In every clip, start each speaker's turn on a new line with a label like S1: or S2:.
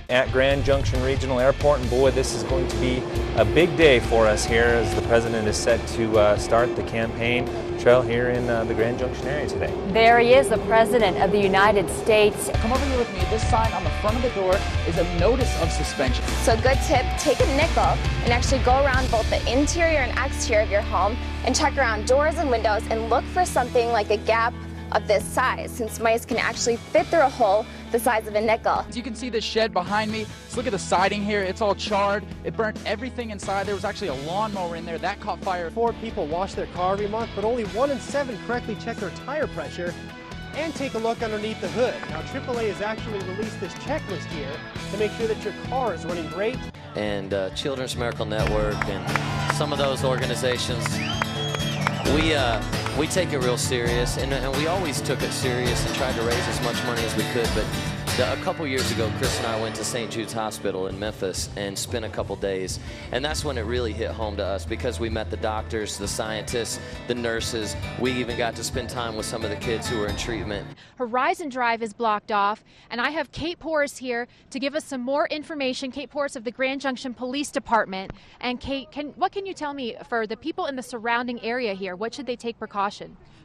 S1: at Grand Junction Regional Airport, and boy, this is going to be a big day for us here as the President is set to start the campaign trail here in the Grand Junction area today.
S2: There he is, the President of the United States.
S3: Come over here with me. This sign on the front of the door is a notice of suspension.
S4: So a good tip, take a nickel and actually go around both the interior and exterior of your home and check around doors and windows and look for something like a gap of this size, since mice can actually fit through a hole the size of a nickel.
S3: You can see the shed behind me. Just look at the siding here. It's all charred. It burnt everything inside. There was actually a lawnmower in there. That caught fire.
S5: 4 people wash their car every month, but only 1 in 7 correctly check their tire pressure and take a look underneath the hood. Now, AAA has actually released this checklist here to make sure that your car is running great.
S6: And Children's Miracle Network and some of those organizations, we take it real serious, and we always took it serious and tried to raise as much money as we could. But a couple years ago, Chris and I went to St. Jude's Hospital in Memphis and spent a couple days, and that's when it really hit home to us, because we met the doctors, the scientists, the nurses. We even got to spend time with some of the kids who were in treatment.
S7: Horizon Drive is blocked off, and I have Kate Porras here to give us some more information. Kate Porras of the Grand Junction Police Department. And Kate, what can you tell me for the people in the surrounding area here? What should they take precaution?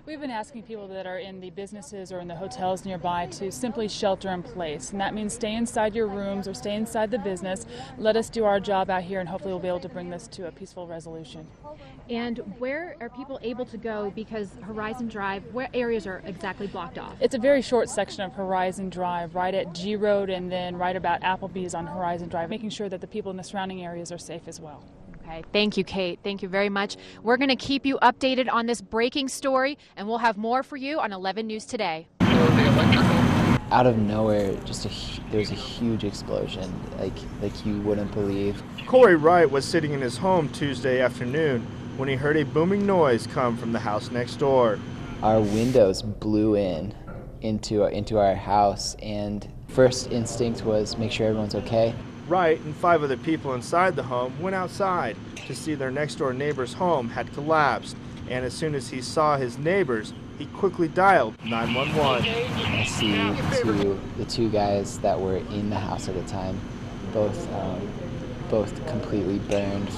S8: We've been asking people that are in the businesses or in the hotels nearby to simply shelter in place. And that means stay inside your rooms or stay inside the business. Let us do our job out here, and hopefully we'll be able to bring this to a peaceful resolution.
S7: And where are people able to go, because Horizon Drive, where areas are exactly blocked off?
S8: It's a very short section of Horizon Drive, right at G Road and then right about Applebee's on Horizon Drive, making sure that the people in the surrounding areas are safe as well.
S7: Okay, thank you, Kate. Thank you very much. We're going to keep you updated on this breaking story, and we'll have more for you on 11 News Today.
S9: Out of nowhere, there was a huge explosion, like you wouldn't believe.
S10: Corey Wright was sitting in his home Tuesday afternoon when he heard a booming noise come from the house next door.
S9: Our windows blew into our house, and first instinct was make sure everyone's okay.
S10: Wright and 5 other people inside the home went outside to see their next-door neighbor's home had collapsed, and as soon as he saw his neighbors, he quickly dialed 911.
S9: I see the 2 guys that were in the house at the time, both completely burned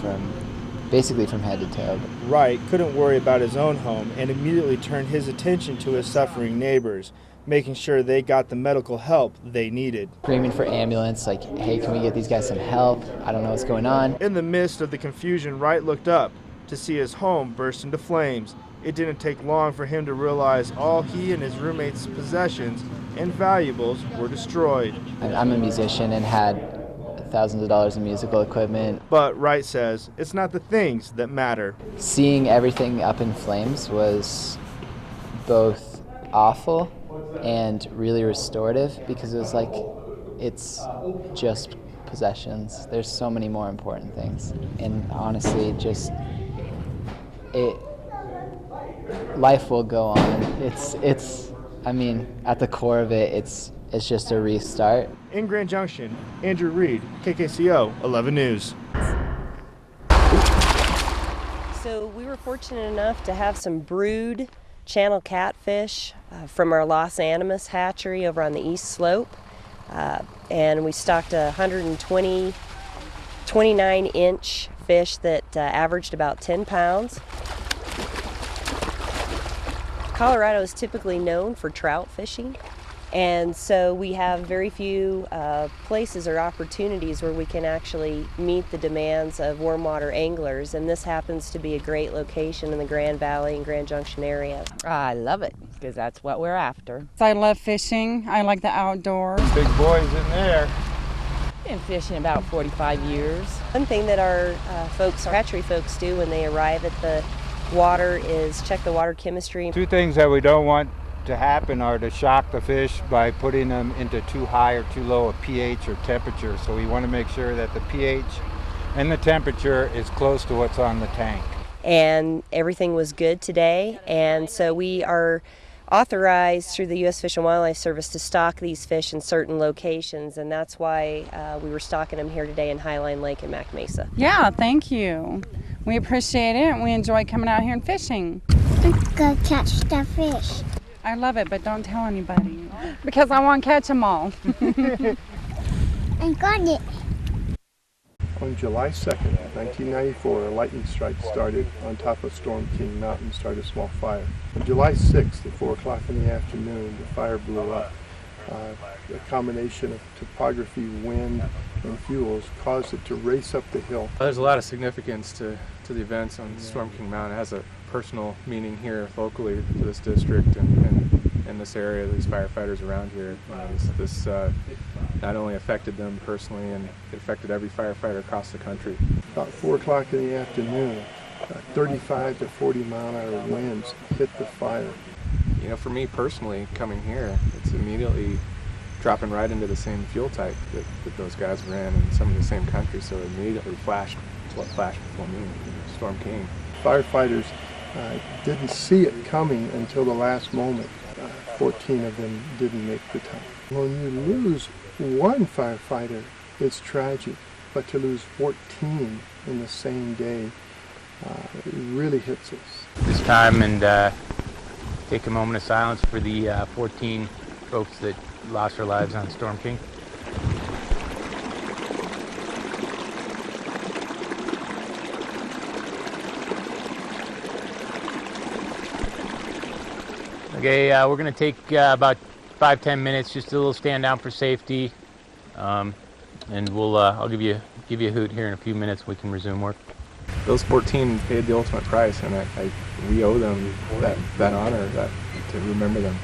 S9: basically from head to toe.
S10: Wright couldn't worry about his own home and immediately turned his attention to his suffering neighbors, making sure they got the medical help they needed.
S9: Screaming for ambulance, like, hey, can we get these guys some help? I don't know what's going on.
S10: In the midst of the confusion, Wright looked up to see his home burst into flames. It didn't take long for him to realize all he and his roommates' possessions and valuables were destroyed.
S9: I'm a musician and had thousands of dollars in musical equipment.
S10: But Wright says it's not the things that matter.
S9: Seeing everything up in flames was both awful and really restorative, because it was like, it's just possessions. There's so many more important things. And honestly, life will go on. I mean, at the core of it, it's just a restart.
S10: In Grand Junction, Andrew Reid, KKCO 11 News.
S11: So we were fortunate enough to have some brood channel catfish from our Los Animas hatchery over on the east slope. And we stocked a 29-inch fish that averaged about 10 pounds. Colorado is typically known for trout fishing, and so we have very few places or opportunities where we can actually meet the demands of warm water anglers, and this happens to be a great location in the Grand Valley and Grand Junction area.
S12: I love it, because that's what we're after.
S13: I love fishing. I like the outdoors.
S10: Big boys in there.
S12: Been fishing about 45 years.
S11: One thing that our hatchery folks do when they arrive at the water is check the water chemistry.
S14: 2 things that we don't want to happen are to shock the fish by putting them into too high or too low a pH or temperature. So we want to make sure that the pH and the temperature is close to what's on the tank.
S11: And everything was good today, and so we are authorized through the U.S. Fish and Wildlife Service to stock these fish in certain locations, and that's why we were stocking them here today in Highline Lake and Mac Mesa.
S13: Yeah, thank you. We appreciate it, and we enjoy coming out here and fishing.
S15: Let's go catch the fish.
S13: I love it, but don't tell anybody, because I want to catch them all.
S15: I got it.
S16: On July 2nd, 1994, a lightning strike started on top of Storm King Mountain and started a small fire. On July 6th, at 4 o'clock in the afternoon, the fire blew up. A combination of topography, wind, and fuels caused it to race up the hill.
S17: There's a lot of significance to the events on Storm King Mountain. It has a personal meaning here locally to this district and this area, these firefighters around here. This not only affected them personally, and it affected every firefighter across the country.
S16: About 4 o'clock in the afternoon, 35 to 40 mile-an-hour winds hit the fire.
S17: You know, for me personally, coming here, it's immediately dropping right into the same fuel type that those guys were in some of the same countries, so it immediately flashed. It's what flashed before me, Storm King.
S16: Firefighters didn't see it coming until the last moment. 14 of them didn't make the time. When you lose one firefighter, it's tragic, but to lose 14 in the same day, it really hits us.
S18: This time and take a moment of silence for the 14 folks that lost their lives on Storm King. Okay, we're going to take about 5-10 minutes, just a little stand down for safety, and we'll I'll give you a hoot here in a few minutes. We can resume work.
S17: Those 14 paid the ultimate price, and we owe them that honor, to remember them.